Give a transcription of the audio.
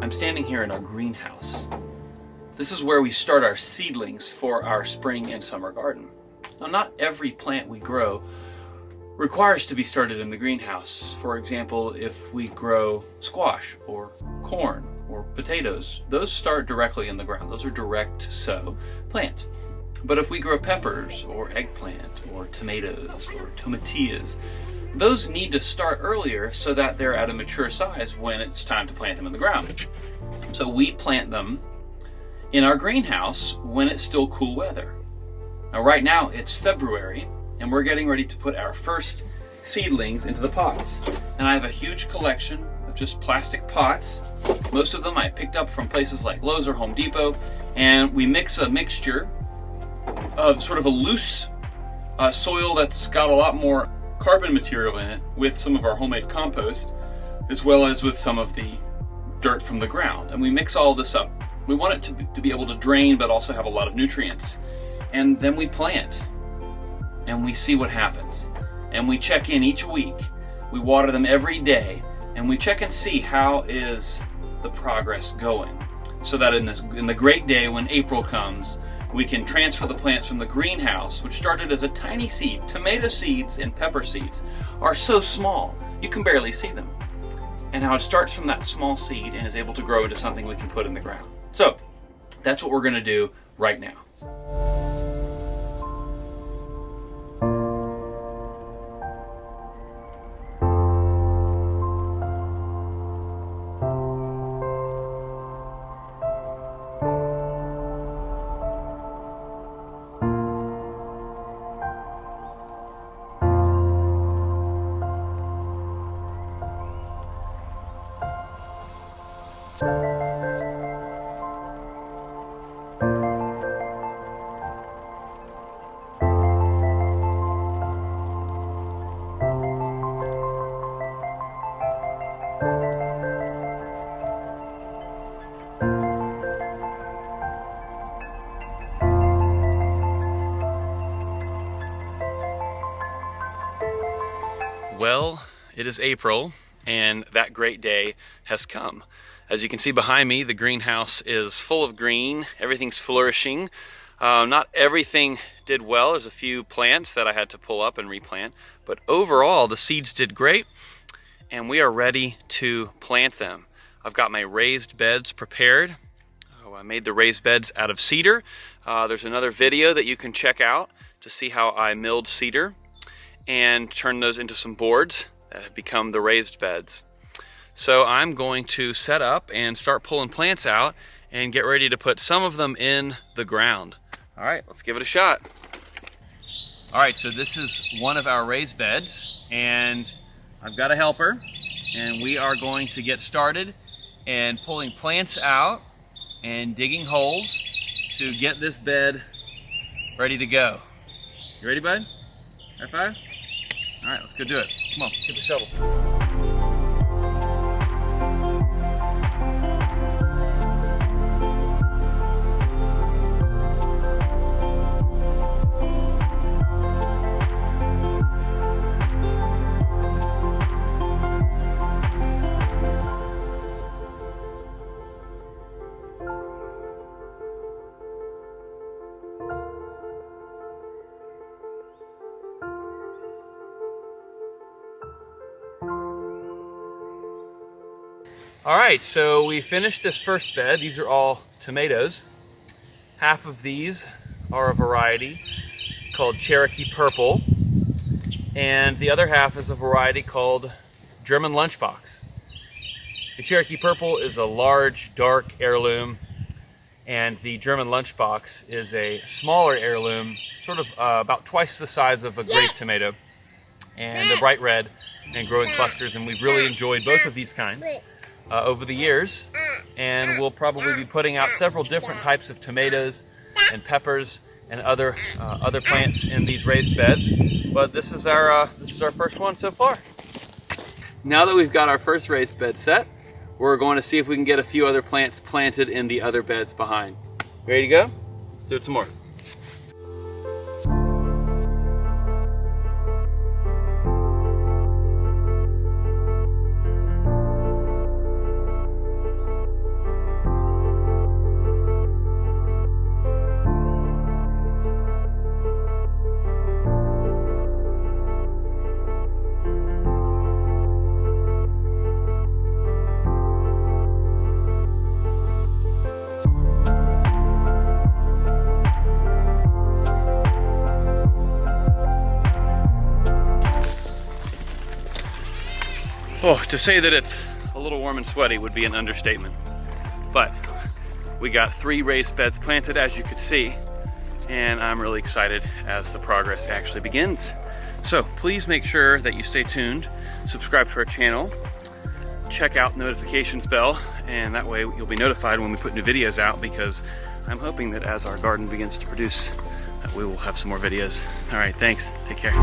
I'm standing here in our greenhouse. This is where we start our seedlings for our spring and summer garden. Now, not every plant we grow requires to be started in the greenhouse. For example, if we grow squash or corn or potatoes, those start directly in the ground. Those are direct sow plants. But if we grow peppers or eggplant or tomatoes or tomatillas, those need to start earlier so that they're at a mature size when it's time to plant them in the ground. So we plant them in our greenhouse when it's still cool weather. Now right now it's February and we're getting ready to put our first seedlings into the pots. And I have a huge collection of just plastic pots. Most of them I picked up from places like Lowe's or Home Depot, and we mix a mixture of sort of a loose soil that's got a lot more carbon material in it with some of our homemade compost, as well as with some of the dirt from the ground. And we mix all this up. We want it to be able to drain, but also have a lot of nutrients. And then we plant, and we see what happens. And we check in each week. We water them every day, and we check and see how is the progress going, so that in the great day when April comes, we can transfer the plants from the greenhouse, which started as a tiny seed. Tomato seeds and pepper seeds are so small, you can barely see them. And how it starts from that small seed and is able to grow into something we can put in the ground. So that's what we're going to do right now. Well, it is April, and that great day has come. As you can see behind me, the greenhouse is full of green. Everything's flourishing. Not everything did well. There's a few plants that I had to pull up and replant, but overall the seeds did great, and we are ready to plant them. I've got my raised beds prepared. I made the raised beds out of cedar. There's another video that you can check out to see how I milled cedar and turn those into some boards that have become the raised beds. So I'm going to set up and start pulling plants out and get ready to put some of them in the ground. All right, let's give it a shot. All right, so this is one of our raised beds, and I've got a helper, and we are going to get started and pulling plants out and digging holes to get this bed ready to go. You ready, bud? High five? All right, let's go do it. Come on, get the shovel. All right, so we finished this first bed. These are all tomatoes. Half of these are a variety called Cherokee Purple, and the other half is a variety called German Lunchbox. The Cherokee Purple is a large, dark heirloom, and the German Lunchbox is a smaller heirloom, sort of about twice the size of a grape tomato, and they're bright red and grow in clusters, and we've really enjoyed both of these kinds over the years, and we'll probably be putting out several different types of tomatoes and peppers and other plants in these raised beds. But this is our first one so far. Now that we've got our first raised bed set, we're going to see if we can get a few other plants planted in the other beds behind. Ready to go? Let's do it some more. to say that it's a little warm and sweaty would be an understatement. But we got 3 raised beds planted, as you could see, and I'm really excited as the progress actually begins. So please make sure that you stay tuned, subscribe to our channel, check out the notifications bell, and that way you'll be notified when we put new videos out, because I'm hoping that as our garden begins to produce, that we will have some more videos. All right, thanks. Take care.